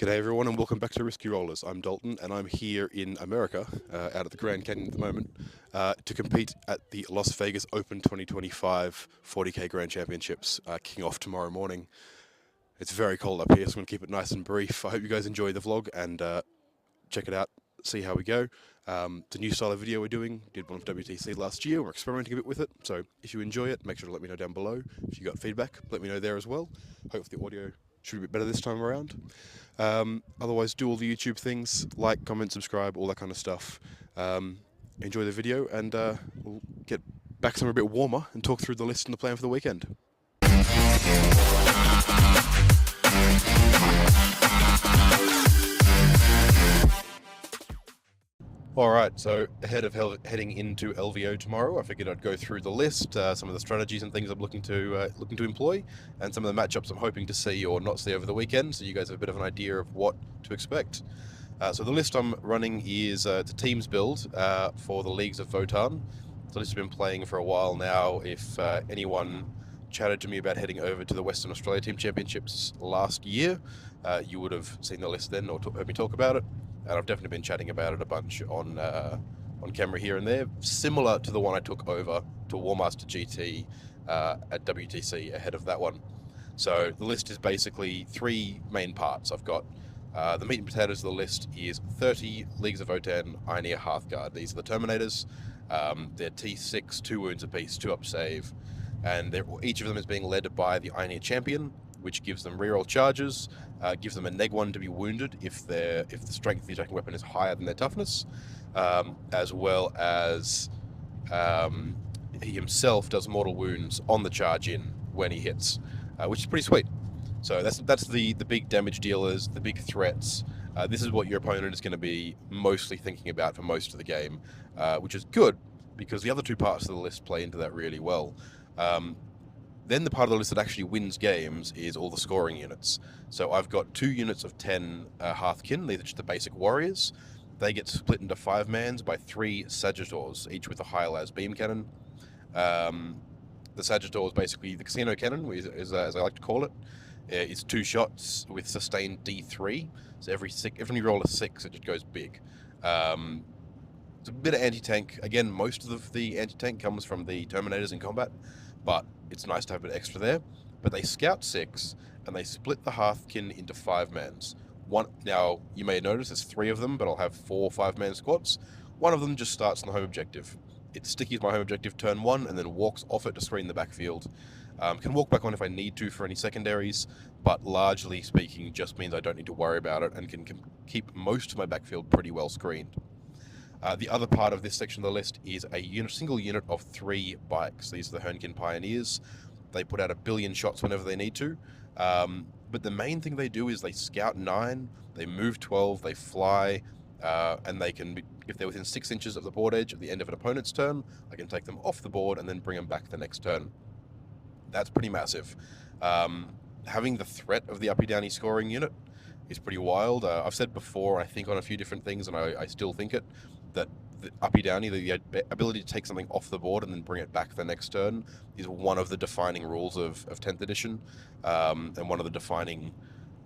G'day everyone and welcome back to Risky Rollers. I'm Dalton and I'm here in America, out at the Grand Canyon at the moment, to compete at the Las Vegas Open 2025 40k Grand Championships, kicking off tomorrow morning. It's very cold up here, so I'm going to keep it nice and brief. I hope you guys enjoy the vlog and check it out, see how we go. It's a new style of video we're doing. Did one of WTC last year. We're experimenting a bit with it, so if you enjoy it, make sure to let me know down below. If you got feedback, let me know there as well. Hopefully the audio should be a bit better this time around. Otherwise, do all the YouTube things, like, comment, subscribe, all that kind of stuff. Enjoy the video, and we'll get back somewhere a bit warmer and talk through the list and the plan for the weekend. Alright, so ahead of heading into LVO tomorrow, I figured I'd go through the list, some of the strategies and things I'm looking to employ, and some of the matchups I'm hoping to see or not see over the weekend, so you guys have a bit of an idea of what to expect. So the list I'm running is it's a teams build for the Leagues of Votan. So this has been playing for a while now. If anyone chatted to me about heading over to the Western Australia Team Championships last year, you would have seen the list then or heard me talk about it. And I've definitely been chatting about it a bunch on camera here and there, similar to the one I took over to Warmaster GT at WTC ahead of that one. So the list is basically three main parts. I've got the meat and potatoes of the list is 30 Leagues of Votan Ioneer Hearthguard. These are the Terminators. They're T6, 2 wounds apiece, 2 up save, and each of them is being led by the Ioneer Champion, which gives them reroll charges, gives them a -1 to be wounded if the strength of the attacking weapon is higher than their toughness, as well as he himself does mortal wounds on the charge in when he hits, which is pretty sweet. So that's the big damage dealers, the big threats. This is what your opponent is going to be mostly thinking about for most of the game, which is good because the other two parts of the list play into that really well. Then the part of the list that actually wins games is all the scoring units. So I've got 2 units of 10 Hearthkin. These are just the basic warriors. They get split into 5-mans by 3 Sagitors, each with a high las beam cannon. The Sagitor is basically the casino cannon, as I like to call it. It's 2 shots with sustained D3. So every you roll a 6, it just goes big. It's a bit of anti-tank. Again, most of the anti-tank comes from the Terminators in combat, but it's nice to have a bit extra there. But they scout 6, and they split the Hearthkin into 5-mans. Now, you may notice there's 3 of them, but I'll have 4 5-man squads. One of them just starts on the home objective. It stickies my home objective turn 1, and then walks off it to screen the backfield. Can walk back on if I need to for any secondaries, but largely speaking just means I don't need to worry about it and can keep most of my backfield pretty well screened. The other part of this section of the list is a single unit of 3 bikes. These are the Hernkin Pioneers. They put out 1 billion shots whenever they need to. But the main thing they do is they scout 9, they move 12, they fly, and they can, if they're within 6 inches of the board edge at the end of an opponent's turn, I can take them off the board and then bring them back the next turn. That's pretty massive. Having the threat of the uppy-downy scoring unit is pretty wild. I've said before, I think on a few different things, and I still think it, that the uppy-downy, the ability to take something off the board and then bring it back the next turn, is one of the defining rules of 10th edition, and one of the defining,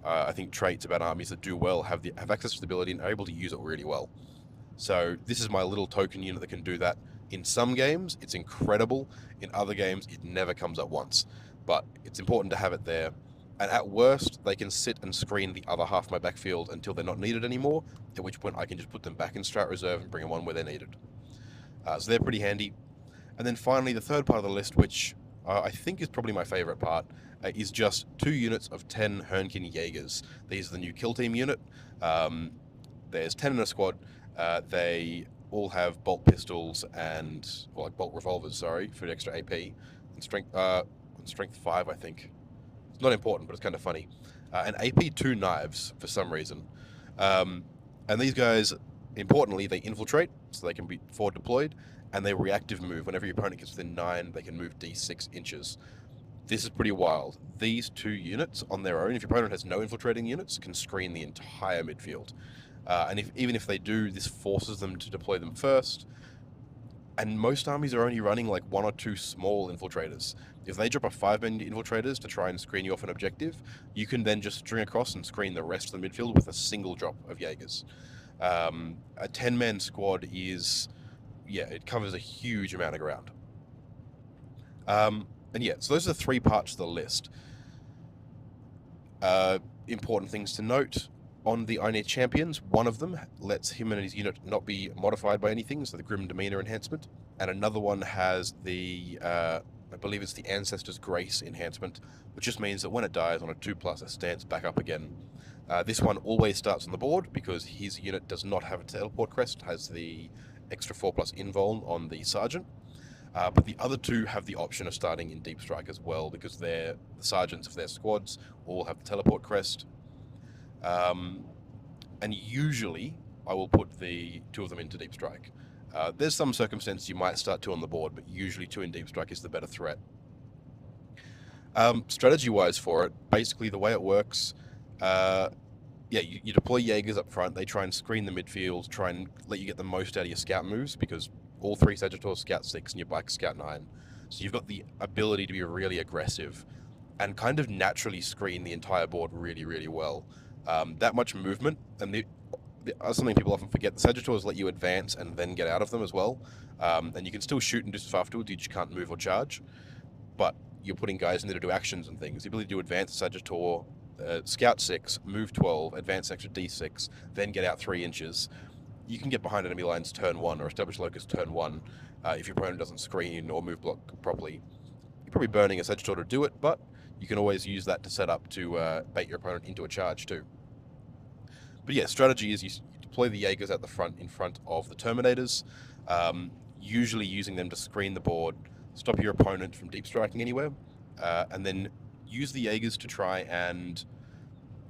I think, traits about armies that do well, have access to the ability and are able to use it really well. So this is my little token unit that can do that. In some games, it's incredible. In other games, it never comes up once. But it's important to have it there. And at worst, they can sit and screen the other half of my backfield until they're not needed anymore, at which point I can just put them back in strat reserve and bring them on where they're needed. So they're pretty handy. And then finally, the third part of the list, which I think is probably my favorite part, is just 2 units of 10 Hernkin Jaegers. These are the new kill team unit. There's 10 in a squad. They all have bolt pistols bolt revolvers, sorry, for extra AP and strength 5, I think. It's not important, but it's kind of funny. And AP 2 knives for some reason. And these guys, importantly, they infiltrate, so they can be forward deployed, and they reactive move. Whenever your opponent gets within 9, they can move D6 inches. This is pretty wild. These 2 units on their own, if your opponent has no infiltrating units, can screen the entire midfield. And even if they do, this forces them to deploy them first. And most armies are only running like 1 or 2 small infiltrators. If they drop a 5-man infiltrators to try and screen you off an objective, you can then just string across and screen the rest of the midfield with a single drop of Jaegers. A 10-man squad is, yeah, it covers a huge amount of ground. And yeah, so those are the 3 parts of the list. Important things to note. On the Ioneer Champions, one of them lets him and his unit not be modified by anything, so the Grim Demeanor enhancement, and another one has the, I believe it's the Ancestor's Grace enhancement, which just means that when it dies on a 2+, it stands back up again. This one always starts on the board because his unit does not have a teleport crest, has the extra 4+ invuln on the Sergeant. But the other 2 have the option of starting in Deep Strike as well, because the sergeants of their squads all have the teleport crest. And usually I will put the 2 of them into Deep Strike. There's some circumstances you might start 2 on the board, but usually 2 in Deep Strike is the better threat. Strategy-wise for it, basically the way it works, yeah, you deploy Jaegers up front, they try and screen the midfield, try and let you get the most out of your scout moves, because all 3 Sagittars scout 6 and your Black scout 9. So you've got the ability to be really aggressive and kind of naturally screen the entire board really, really well. That much movement, and something people often forget, the Sagittars let you advance and then get out of them as well. And you can still shoot and do stuff afterwards, you just can't move or charge. But you're putting guys in there to do actions and things. The ability to advance Sagittar, scout 6, move 12, advance extra D6, then get out 3 inches. You can get behind enemy lines turn 1 or establish locus turn 1 if your opponent doesn't screen or move block properly. You're probably burning a Sagittar to do it, but you can always use that to set up to bait your opponent into a charge too. But yeah, strategy is you deploy the Jaegers at the front in front of the Terminators, usually using them to screen the board, stop your opponent from deep striking anywhere, and then use the Jaegers to try and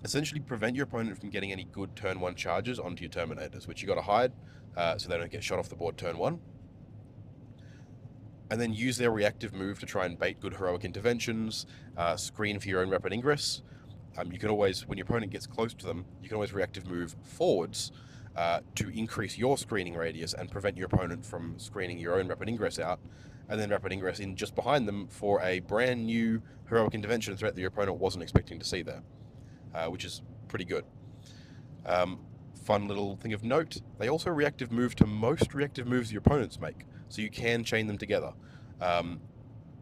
essentially prevent your opponent from getting any good turn 1 charges onto your Terminators, which you got to hide so they don't get shot off the board turn 1. And then use their reactive move to try and bait good heroic interventions, screen for your own rapid ingress. You can always, when your opponent gets close to them, you can always reactive move forwards to increase your screening radius and prevent your opponent from screening your own rapid ingress out, and then rapid ingress in just behind them for a brand new heroic intervention threat that your opponent wasn't expecting to see there, which is pretty good. Fun little thing of note, they also reactive move to most reactive moves your opponents make, so you can chain them together.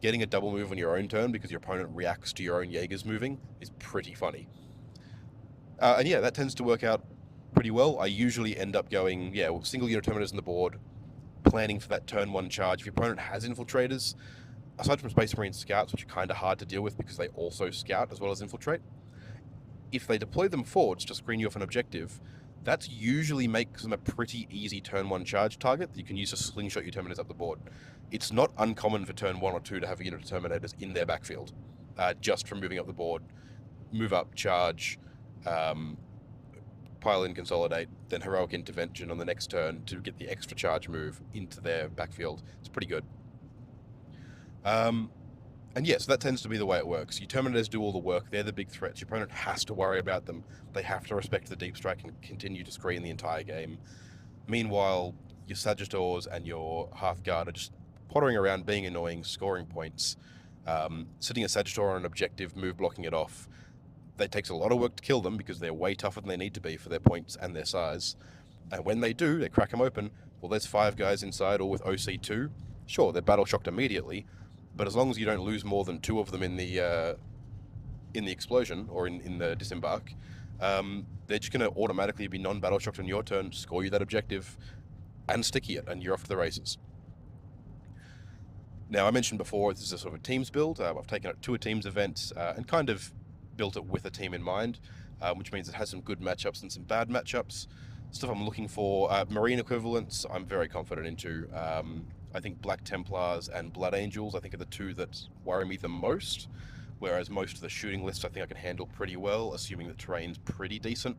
Getting a double move on your own turn because your opponent reacts to your own Jaegers moving is pretty funny. And yeah, that tends to work out pretty well. I usually end up going, yeah, single unit Terminators on the board, planning for that turn 1 charge. If your opponent has infiltrators, aside from Space Marine scouts, which are kind of hard to deal with because they also scout as well as infiltrate, if they deploy them forwards to screen you off an objective, that usually makes them a pretty easy turn 1 charge target that you can use to slingshot your Terminators up the board. It's not uncommon for turn 1 or 2 to have a unit of Terminators in their backfield, just from moving up the board, move up, charge, pile in, consolidate, then heroic intervention on the next turn to get the extra charge move into their backfield. It's pretty good. And yeah, so that tends to be the way it works. Your Terminators do all the work, they're the big threats, your opponent has to worry about them, they have to respect the deep strike and continue to screen the entire game. Meanwhile, your Sagittars and your half guard are just pottering around, being annoying, scoring points. Sitting a Sagittar on an objective, move blocking it off, that takes a lot of work to kill them because they're way tougher than they need to be for their points and their size. And when they do, they crack them open, well, there's 5 guys inside, all with OC2. Sure, they're battle shocked immediately, but as long as you don't lose more than 2 of them in the explosion or in the disembark, they're just going to automatically be non-battle shocked on your turn, score you that objective, and sticky it, and you're off to the races. Now, I mentioned before, this is a sort of a teams build. I've taken it to a teams event and kind of built it with a team in mind, which means it has some good matchups and some bad matchups. Stuff I'm looking for, Marine equivalents, I'm very confident into. I think Black Templars and Blood Angels, I think, are the 2 that worry me the most, whereas most of the shooting lists I think I can handle pretty well, assuming the terrain's pretty decent.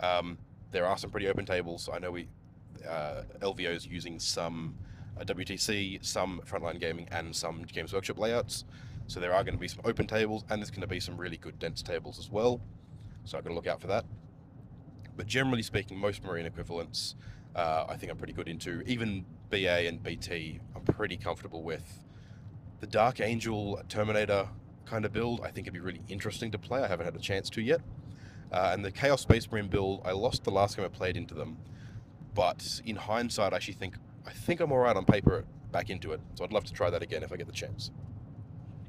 There are some pretty open tables. I know LVO's using some WTC, some Frontline Gaming, and some Games Workshop layouts. So there are going to be some open tables, and there's going to be some really good dense tables as well. So I've got to look out for that. But generally speaking, most Marine equivalents, I think I'm pretty good into. Even BA and BT, I'm pretty comfortable with. The Dark Angel Terminator kind of build, I think it'd be really interesting to play. I haven't had a chance to yet. And the Chaos Space Marine build, I lost the last game I played into them, but in hindsight, I think I'm alright on paper back into it. So I'd love to try that again if I get the chance.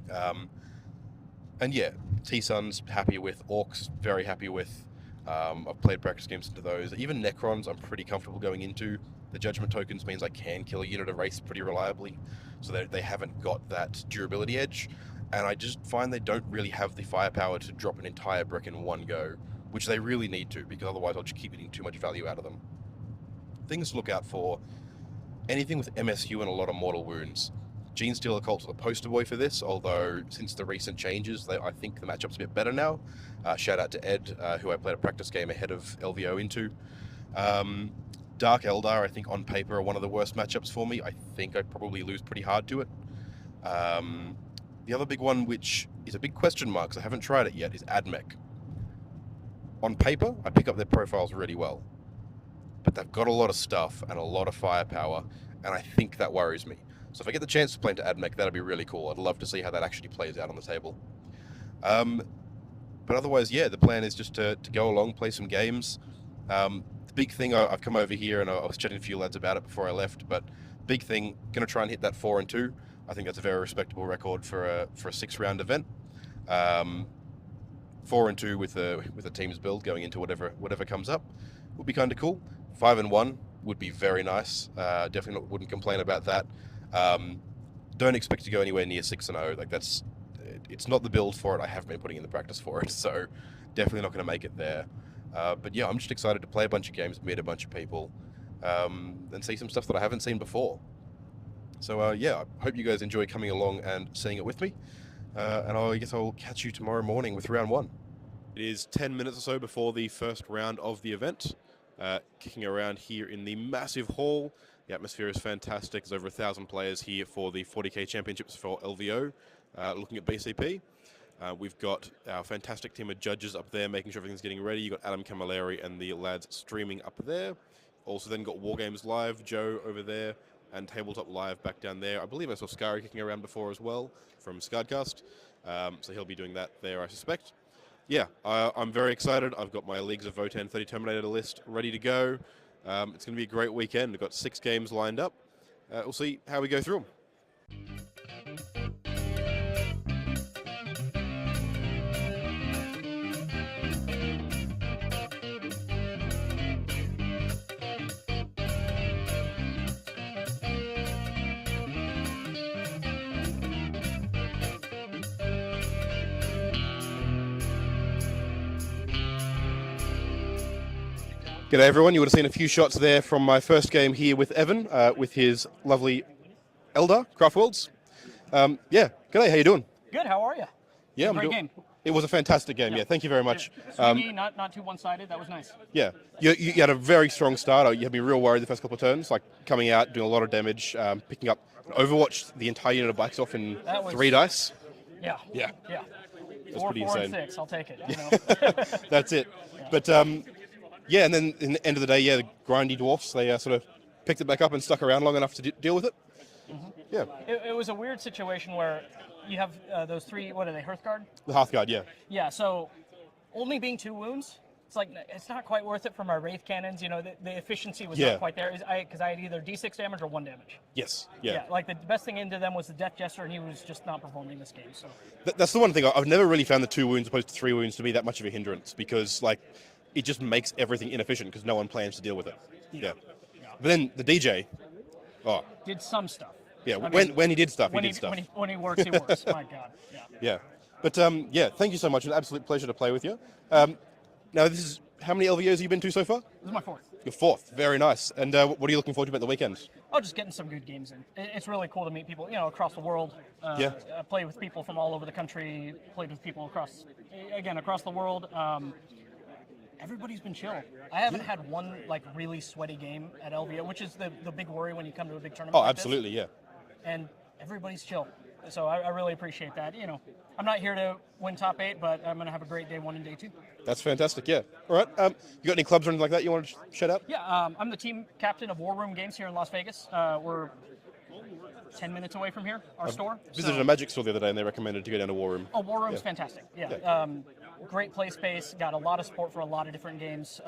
And yeah, T-Suns happy with, Orcs very happy with. I've played practice games into those. Even Necrons I'm pretty comfortable going into. The Judgment tokens means I can kill a unit of race pretty reliably, so they haven't got that durability edge. And I just find they don't really have the firepower to drop an entire brick in one go, which they really need to, because otherwise I'll just keep getting too much value out of them. Things to look out for: anything with MSU and a lot of mortal wounds. Genestealer Cult's the poster boy for this, although since the recent changes, I think the matchup's a bit better now. Shout out to Ed, who I played a practice game ahead of LVO into. Dark Eldar, I think on paper, are one of the worst matchups for me. I think I'd probably lose pretty hard to it. The other big one, which is a big question mark, because I haven't tried it yet, is Admech. On paper, I pick up their profiles really well, but they've got a lot of stuff and a lot of firepower, and I think that worries me. So if I get the chance to play into Admech, that'd be really cool. I'd love to see how that actually plays out on the table. But otherwise, yeah, the plan is just to go along, play some games. The big thing, I've come over here and I was chatting to a few lads about it before I left, but big thing, going to try and hit that 4-2. I think that's a very respectable record for a 6-round event. 4-2 with a team's build going into whatever comes up would be kind of cool. 5-1 would be very nice. Definitely wouldn't complain about that. Don't expect to go anywhere near 6-0. Like it's not the build for it. I haven't been putting in the practice for it, so definitely not going to make it there. But yeah, I'm just excited to play a bunch of games, meet a bunch of people, and see some stuff that I haven't seen before. So yeah, I hope you guys enjoy coming along and seeing it with me. And I guess I'll catch you tomorrow morning with round 1. It is 10 minutes or so before the first round of the event. Kicking around here in the massive hall. The atmosphere is fantastic. There's over 1,000 players here for the 40k championships for LVO, looking at BCP. We've got our fantastic team of judges up there making sure everything's getting ready. You've got Adam Camilleri and the lads streaming up there. Also then got Wargamers Live, Joe over there, and Tabletop Live back down there. I believe I saw Scary kicking around before as well from Scardcast. So he'll be doing that there, I suspect. Yeah, I'm very excited. I've got my Leagues of Votan 30 Terminator list ready to go. It's going to be a great weekend. I've got 6 games lined up. We'll see how we go through them. G'day everyone, you would have seen a few shots there from my first game here with Evan, with his lovely Eldar, Craftworlds. Yeah, g'day, how you doing? Good, how are you? Yeah, Great game. It was a fantastic game, yeah, thank you very much. Swingy, not too one-sided, that was nice. Yeah, you had a very strong start. You had me real worried the first couple of turns, like coming out, doing a lot of damage, picking up Overwatch, the entire unit of bikes off in 3 dice. Yeah. Yeah. That's pretty insane. 4 and 6, I'll take it. You know? That's it. Yeah. But yeah, and then in the end of the day, yeah, the grindy dwarfs, they sort of picked it back up and stuck around long enough to deal with it. Mm-hmm. Yeah. It was a weird situation where you have those 3, what are they, Hearthguard? The Hearthguard, yeah. Yeah, so only being 2 wounds, it's not quite worth it for my Wraith Cannons. You know, the efficiency was not quite there because I had either D6 damage or 1 damage. Yes, yeah. Like the best thing into them was the Death Jester, and he was just not performing this game. So that's the one thing. I've never really found the 2 wounds opposed to 3 wounds to be that much of a hindrance, because like it just makes everything inefficient because no one plans to deal with it. Yeah. But then the DJ, did some stuff. Yeah, when he did stuff, he did stuff. When he works, he works. My God. Yeah. Yeah. But yeah, thank you so much. An absolute pleasure to play with you. Now, this is, how many LVOs have you been to so far? This is my 4th. Your 4th. Very nice. And what are you looking forward to about the weekend? Oh, just getting some good games in. It's really cool to meet people, across the world. I play with people from all over the country, played with people across the world. Everybody's been chill. I haven't had one really sweaty game at LVO, which is the big worry when you come to a big tournament. Oh, absolutely, yeah. And everybody's chill. So I really appreciate that. I'm not here to win top 8, but I'm going to have a great day 1 and day 2. That's fantastic, yeah. All right, you got any clubs or anything like that you want to shout out? Yeah, I'm the team captain of War Room Games here in Las Vegas. We're 10 minutes away from here, our store. Visited a Magic store the other day, and they recommended to go down to War Room. Oh, War Room's fantastic. Yeah. Great play space. Got a lot of support for a lot of different games.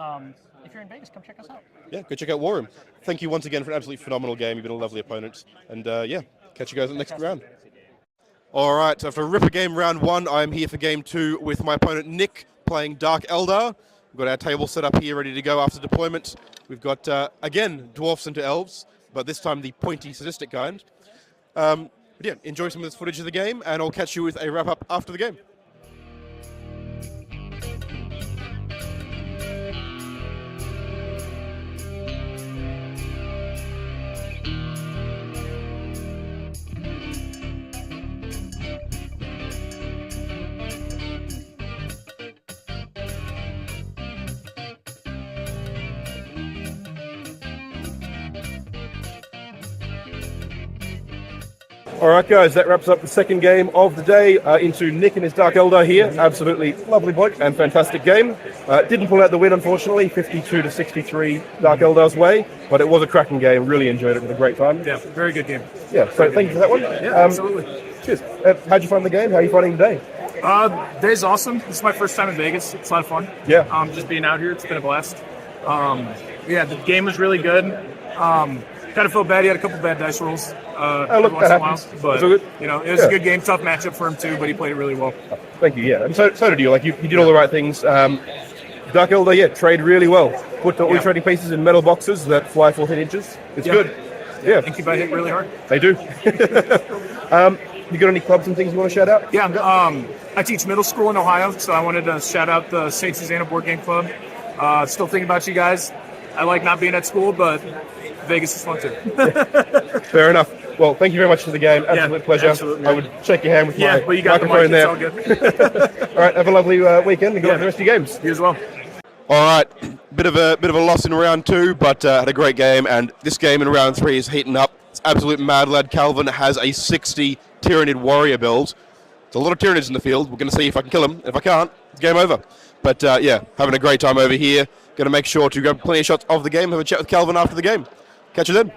If you're in Vegas, come check us out. Yeah, go check out War Room. Thank you once again for an absolutely phenomenal game. You've been a lovely opponent. And yeah, catch you guys in the next round. All right, so after a ripper game round 1, I'm here for game 2 with my opponent Nick playing Dark Eldar. We've got our table set up here ready to go after deployment. We've got, again, dwarfs into elves, but this time the pointy sadistic kind. But yeah, enjoy some of this footage of the game, and I'll catch you with a wrap-up after the game. All right, guys, that wraps up the second game of the day into Nick and his Dark Eldar here. Absolutely lovely bloke and fantastic game. Didn't pull out the win, unfortunately, 52-63 Dark Eldar's way, but it was a cracking game. Really enjoyed it. With a great time. Yeah, very good game. Yeah, so thank you for that one. Yeah, absolutely. Cheers. How'd you find the game? How are you finding the day? Day's awesome. This is my first time in Vegas. It's a lot of fun. Yeah. Just being out here, it's been a blast. Yeah, the game was really good. Kind of felt bad. He had a couple bad dice rolls look, once in a while, but good. you know, it was a good game. Tough matchup for him too, but he played it really well. Thank you. Yeah, and so did you. Like you did all the right things. Dark Eldar, yeah, trade really well. Put all your trading pieces in metal boxes that fly 14 inches. It's good. Yeah, Incubate hit really hard. They do. You got any clubs and things you want to shout out? Yeah, I teach middle school in Ohio, so I wanted to shout out the St. Susanna Board Game Club. Still thinking about you guys. I like not being at school, but Vegas is fun too. Fair enough. Well, thank you very much for the game. Absolute pleasure. Absolutely. I would shake your hand with my But you got microphone the there. mic, it's all good. All right, have a lovely weekend and good luck with the rest of your games. You as well. All right, bit of a loss in round 2, but had a great game, and this game in round 3 is heating up. It's absolute mad lad. Calvin has a 60 Tyrannid warrior build. There's a lot of Tyrannids in the field. We're going to see if I can kill him. If I can't, it's game over. But yeah, having a great time over here. Going to make sure to grab plenty of shots of the game. Have a chat with Calvin after the game. Catch you then.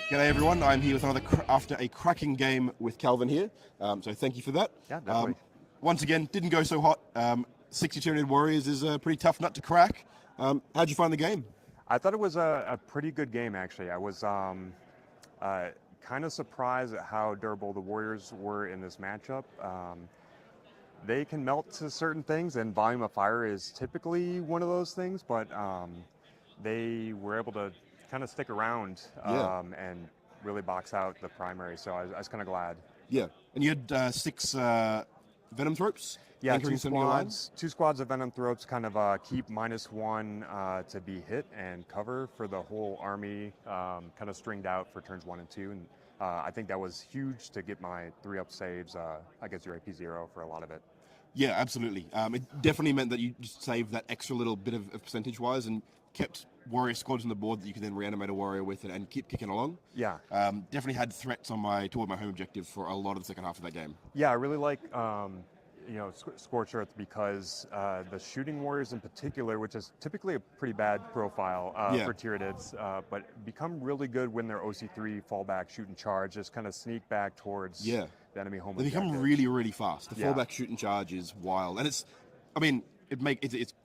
G'day everyone, I'm here with another after a cracking game with Calvin here, so thank you for that. Yeah, definitely. Once again, didn't go so hot. 60 Tyrannid Warriors is a pretty tough nut to crack. How'd you find the game? I thought it was a pretty good game, actually. I was kind of surprised at how durable the Warriors were in this matchup. They can melt to certain things, and volume of fire is typically one of those things, but they were able to kind of stick around and really box out the primary, so I was kind of glad. Yeah, and you had 6 Venom Thropes? Yeah, two squads of Venom Thropes kind of keep -1 to be hit and cover for the whole army, kind of stringed out for turns 1 and 2, and I think that was huge to get my 3-up saves against your AP0 for a lot of it. Yeah, absolutely. It definitely meant that you just saved that extra little bit of percentage-wise and kept warrior squads on the board that you could then reanimate a warrior with and keep kicking along. Yeah. Definitely had threats on toward my home objective for a lot of the second half of that game. Yeah, I really like Scorched Earth because the shooting warriors in particular, which is typically a pretty bad profile for Tyranids, but become really good when they're OC3 fallback, shoot and charge, just kind of sneak back towards the enemy home They objective. become really, really fast. The fallback shoot and charge is wild, and it's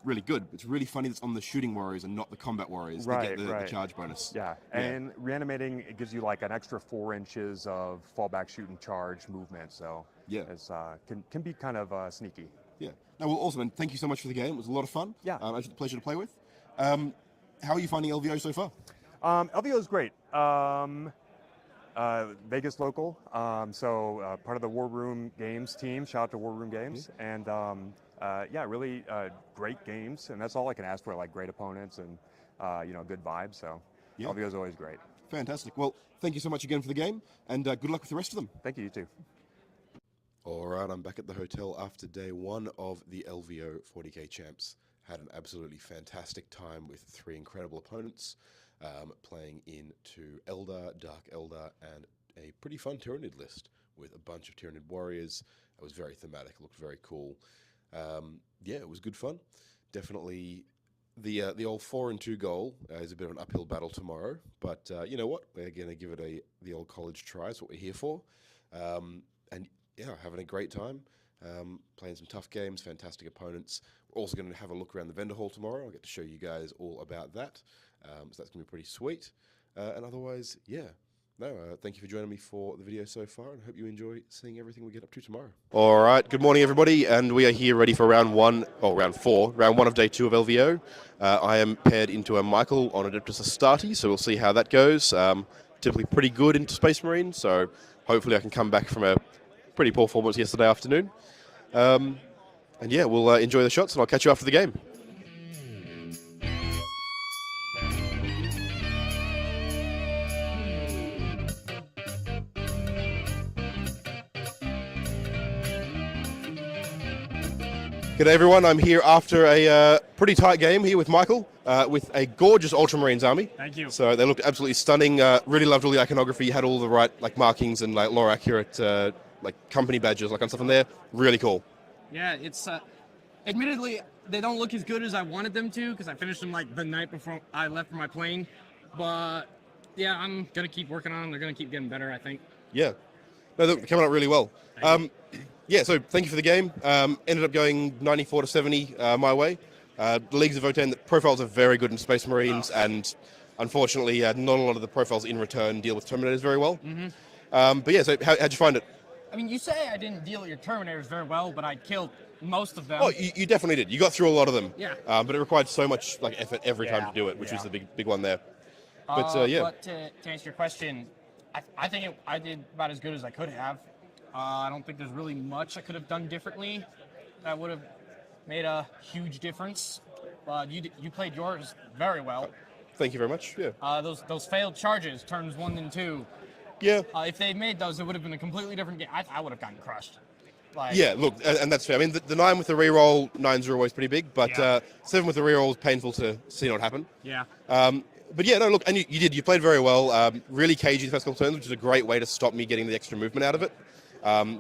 really good. It's really funny that it's on the shooting warriors and not the combat warriors that get the charge bonus. Yeah, and reanimating, it gives you like an extra 4 inches of fallback, shoot and charge movement, so it's can be kind of sneaky. Yeah. No, well, awesome, and thank you so much for the game. It was a lot of fun. Yeah. It was a pleasure to play with. How are you finding LVO so far? LVO is great. Vegas local, so part of the War Room Games team. Shout out to War Room Games, and really great games, and that's all I can ask for, like great opponents and good vibes. So LVO is always great. Fantastic. Well, thank you so much again for the game, and good luck with the rest of them. Thank you. You too. All right, I'm back at the hotel after day 1 of the LVO 40K Champs. Had an absolutely fantastic time with 3 incredible opponents. playing into Eldar, Dark Eldar, and a pretty fun Tyranid list with a bunch of Tyranid warriors. It was very thematic, looked very cool. Yeah, it was good fun. Definitely the old 4-2 goal is a bit of an uphill battle tomorrow, but you know what? We're going to give it the old college try. It's what we're here for. And yeah, having a great time. Playing some tough games, fantastic opponents. We're also going to have a look around the vendor hall tomorrow. I'll get to show you guys all about that. So that's going to be pretty sweet. And otherwise, yeah. Thank you for joining me for the video so far, and I hope you enjoy seeing everything we get up to tomorrow. All right, good morning, everybody, and we are here ready for round 1 of day 2 of LVO. I am paired into a Michael on Adeptus Astartes, so we'll see how that goes. Typically pretty good into Space Marine, so hopefully I can come back from a pretty poor performance yesterday afternoon. And yeah, we'll enjoy the shots, and I'll catch you after the game. G'day everyone, I'm here after a pretty tight game here with Michael, with a gorgeous Ultramarines army. Thank you. So they looked absolutely stunning, really loved all the iconography, had all the right markings and lore accurate company badges and stuff in there. Really cool. Yeah, it's admittedly they don't look as good as I wanted them to because I finished them the night before I left for my plane. But yeah, I'm gonna keep working on them. They're gonna keep getting better, I think. Yeah, no, they're coming out really well. Yeah, so thank you for the game. Ended up going 94-70 my way. The leagues of O10, the profiles are very good in Space Marines, and unfortunately, not a lot of the profiles in return deal with Terminators very well. But yeah, so how'd you find it? I mean, you say I didn't deal with your Terminators very well, but I killed most of them. Oh, you definitely did. You got through a lot of them. Yeah. But it required so much effort every time to do it, which was the big one there. But yeah. But to answer your question, I think I did about as good as I could have. I don't think there's really much I could have done differently that would have made a huge difference. You played yours very well. Thank you very much. Yeah. Those failed charges, turns 1 and 2. Yeah. If they made those, it would have been a completely different game. I would have gotten crushed. Yeah, look, and that's fair. I mean, the 9 with the reroll, 9s are always pretty big, but 7 with the reroll is painful to see not happen. Yeah. But yeah, no, look, and you did. You played very well. Really cagey the first couple turns, which is a great way to stop me getting the extra movement out of it.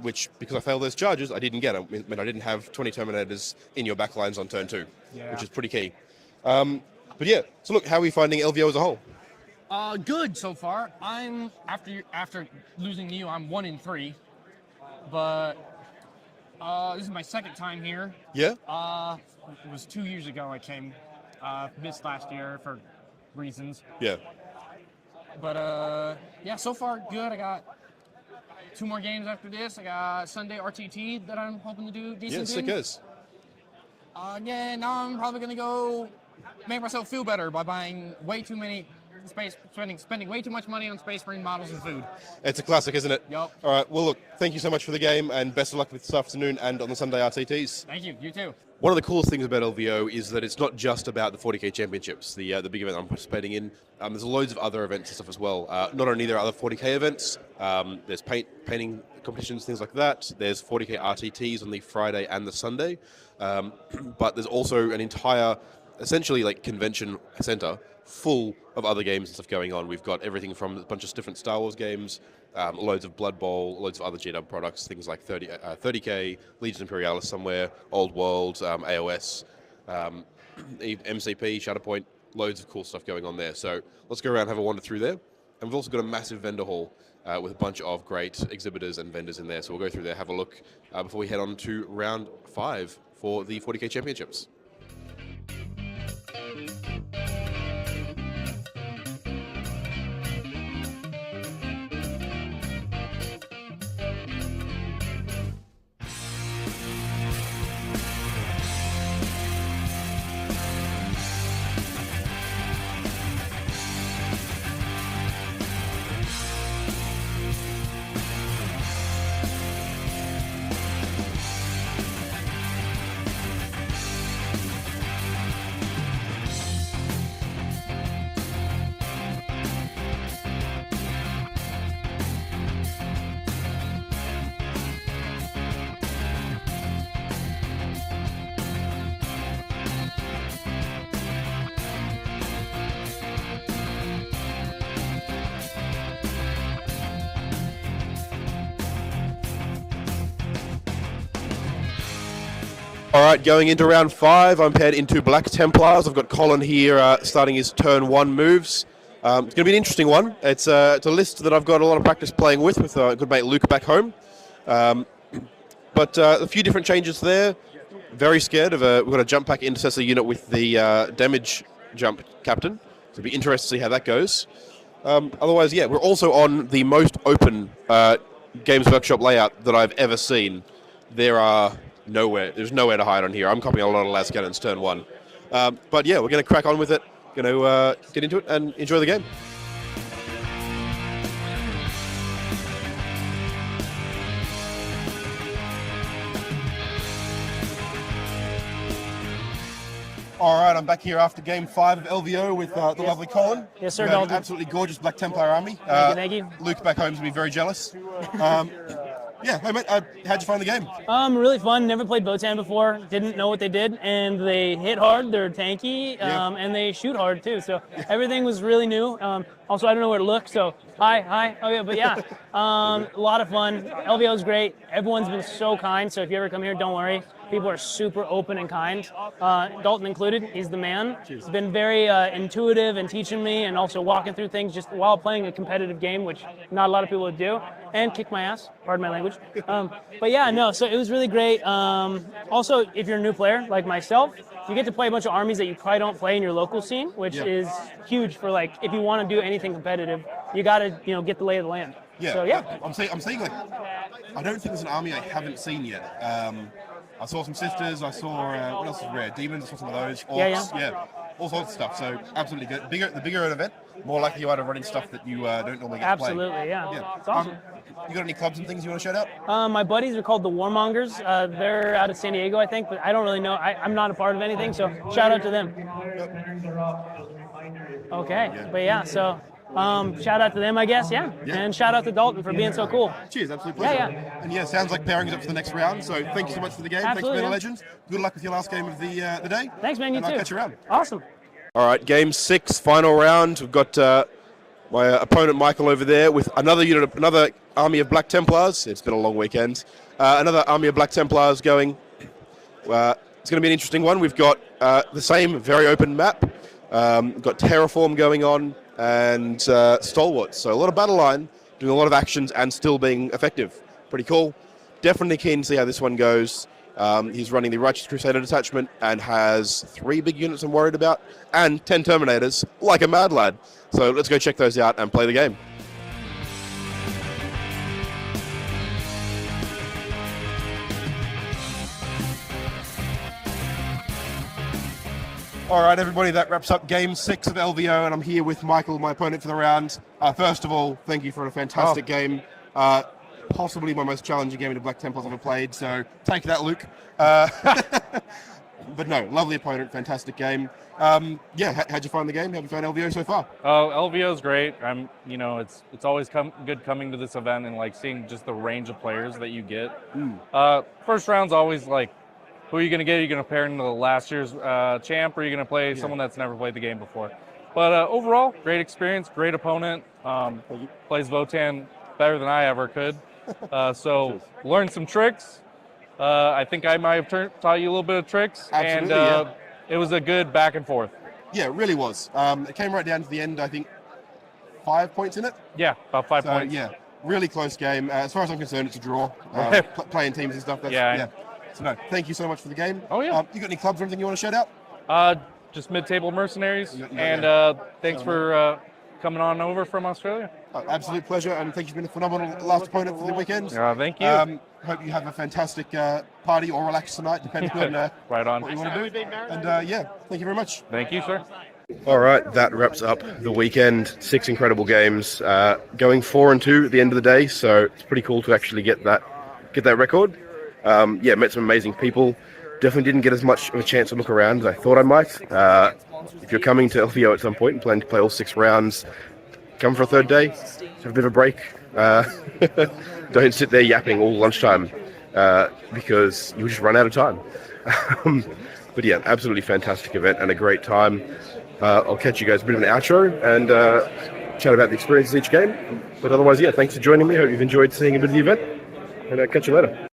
Which, because I failed those charges, I didn't get. I mean, I didn't have 20 Terminators in your backlines on turn 2, which is pretty key. But yeah, so look, how are we finding LVO as a whole? Good so far. I'm after losing to you, I'm 1 and 3, but this is my second time here. Yeah. It was 2 years ago I came. Missed last year for reasons. Yeah. But yeah, so far good. I got 2 more games after this. I got Sunday RTT that I'm hoping to do decent Yeah, sick in. as. Yeah, now I'm probably gonna go make myself feel better by buying way too many spending way too much money on Space Marine models and food. It's a classic, isn't it? Yup. All right, well look, thank you so much for the game, and best of luck with this afternoon and on the Sunday RTTs. Thank you. You too. One of the coolest things about LVO is that it's not just about the 40k championships, the big event I'm participating in. There's loads of other events and stuff as well. Not only there are other 40k events, there's painting competitions, things like that. There's 40k RTTs on the Friday and the Sunday, but there's also an entire, essentially convention center full of other games and stuff going on. We've got everything from a bunch of different Star Wars games, loads of Blood Bowl, loads of other GW products, things like 30k, Legion Imperialis somewhere, Old World, AOS, MCP, Shatterpoint, loads of cool stuff going on there. So let's go around and have a wander through there. And we've also got a massive vendor hall with a bunch of great exhibitors and vendors in there. So we'll go through there, have a look before we head on to round 5 for the 40k championships. All right, going into round 5, I'm paired into Black Templars. I've got Colin here starting his turn 1 moves. It's going to be an interesting one. It's a list that I've got a lot of practice playing with good mate Luke back home. But a few different changes there. Very scared of we've got a jump pack intercessor unit with the damage jump captain. So it'll be interesting to see how that goes. Otherwise, yeah, we're also on the most open Games Workshop layout that I've ever seen. There's nowhere to hide on here. I'm copying a lot of las cannons turn 1. But yeah, we're going to crack on with it. Going to get into it and enjoy the game. All right, I'm back here after Game 5 of LVO with the lovely Colin. Yes, sir, We have Dalton. an absolutely gorgeous Black Templar army. Thank you. Luke back home's going to be very jealous. Yeah, hey mate, how'd you find the game? Really fun. Never played Votan before. Didn't know what they did, and they hit hard. They're tanky, and they shoot hard too. So everything was really new. Also, I don't know where to look. So hi. Oh yeah, but yeah, a lot of fun. LVO is great. Everyone's been so kind. So if you ever come here, don't worry. People are super open and kind. Dalton included. He's the man. He's been very intuitive and teaching me, and also walking through things just while playing a competitive game, which not a lot of people would do, and kick my ass. Pardon my language. But yeah, no. So it was really great. Also, if you're a new player like myself, you get to play a bunch of armies that you probably don't play in your local scene, which is huge for like if you want to do anything competitive, you got to get the lay of the land. Yeah. So yeah. I'm saying like I don't think there's an army I haven't seen yet. I saw some sisters. I saw what else is rare? Demons. I saw some of those. Orcs. Yeah. All sorts of stuff. So absolutely good. The bigger an event, more likely you are to run in stuff that you don't normally get to play. Absolutely, yeah. It's awesome. You got any clubs and things you want to shout out? My buddies are called the Warmongers. They're out of San Diego, I think, but I don't really know. I'm not a part of anything, so shout out to them. Okay, but yeah, so shout out to them, I guess, yeah. And shout out to Dalton for being so cool. Cheers, absolute pleasure. Yeah. And yeah, sounds like pairing's up for the next round. So thank you so much for the game. Absolutely, Thanks for being a man. legend. Good luck with your last game of the day. Thanks, man. You and too. I'll catch you around. Awesome. All right, game 6, final round. We've got my opponent Michael over there with another army of Black Templars. It's been a long weekend. Another army of Black Templars going. It's going to be an interesting one. We've got the same very open map. We've got Terraform going on and Stalwarts. So a lot of battle line, doing a lot of actions and still being effective. Pretty cool. Definitely keen to see how this one goes. He's running the Righteous Crusader detachment and has 3 big units I'm worried about and 10 Terminators like a mad lad. So let's go check those out and play the game. All right, everybody, that wraps up game 6 of LVO, and I'm here with Michael, my opponent for the round. First of all, thank you for a fantastic game. Possibly my most challenging game of the Black Templars I've ever played, so take that, Luke. But no, lovely opponent, fantastic game. Yeah, how'd you find the game? How'd you find LVO so far? Oh, LVO is great. It's always good coming to this event and like seeing just the range of players that you get. First round's always like, who are you going to get? Are you going to pair into last year's champ, or are you going to play someone that's never played the game before? But overall, great experience, great opponent. Plays Votan better than I ever could. So learned some tricks. I think I might have taught you a little bit of tricks. Absolutely, and it was a good back and forth. Yeah, it really was. It came right down to the end, I think 5 points in it. Yeah, about 5 points. Yeah, really close game. As far as I'm concerned, it's a draw. Playing teams and stuff. Yeah. So no, thank you so much for the game. Oh yeah. You got any clubs or anything you want to shout out? Just mid-table mercenaries. And thanks for coming on over from Australia. Absolute pleasure, and thank you for being a phenomenal last opponent for the weekend. Thank you. Hope you have a fantastic party or relax tonight, depending on right on. what you want to do. And yeah, thank you very much. Thank you, sir. All right, that wraps up the weekend. 6 incredible games, going 4-2 at the end of the day. So it's pretty cool to actually get that record. Yeah, met some amazing people. Definitely didn't get as much of a chance to look around as I thought I might. If you're coming to LVO at some point and planning to play all 6 rounds, come for a third day, have a bit of a break. Don't sit there yapping all lunchtime because you'll just run out of time. But yeah, absolutely fantastic event and a great time. I'll catch you guys a bit of an outro and chat about the experiences each game. But otherwise, yeah, thanks for joining me. Hope you've enjoyed seeing a bit of the event, and I'll catch you later.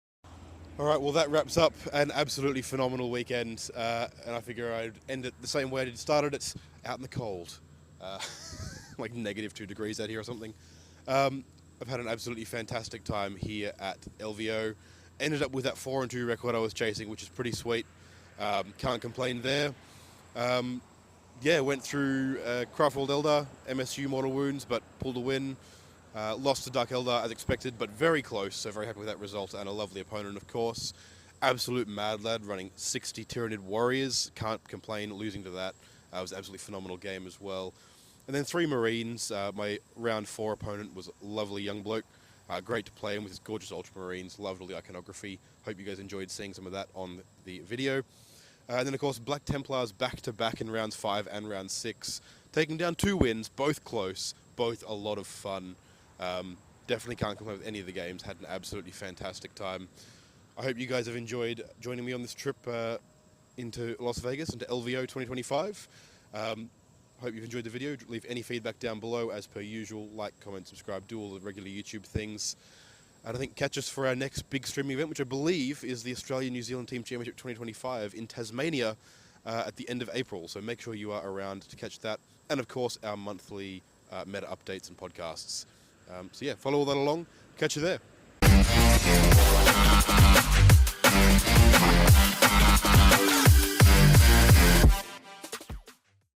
All right, well, that wraps up an absolutely phenomenal weekend, and I figure I'd end it the same way I did started. It's out in the cold, like -2 degrees out here or something. I've had an absolutely fantastic time here at LVO. Ended up with that 4-2 record I was chasing, which is pretty sweet. Can't complain there. Yeah, went through Craftworld Eldar, MSU Mortal Wounds, but pulled a win. Lost to Dark Eldar as expected, but very close, so very happy with that result, and a lovely opponent, of course. Absolute mad lad, running 60 Tyranid Warriors. Can't complain losing to that. It was an absolutely phenomenal game as well. And then 3 Marines. My round 4 opponent was a lovely young bloke. Great to play him with his gorgeous Ultramarines. Loved all the iconography. Hope you guys enjoyed seeing some of that on the video. And then, of course, Black Templars back-to-back in rounds 5 and round 6. Taking down 2 wins, both close, both a lot of fun. Definitely can't complain with any of the games. Had an absolutely fantastic time. I hope you guys have enjoyed joining me on this trip into Las Vegas, into LVO 2025. Hope you've enjoyed the video. Leave any feedback down below as per usual. Like, comment, subscribe, do all the regular YouTube things. And I think catch us for our next big streaming event, which I believe is the Australia-New Zealand Team Championship 2025 in Tasmania at the end of April. So make sure you are around to catch that. And of course, our monthly meta updates and podcasts. So yeah, follow all that along. Catch you there.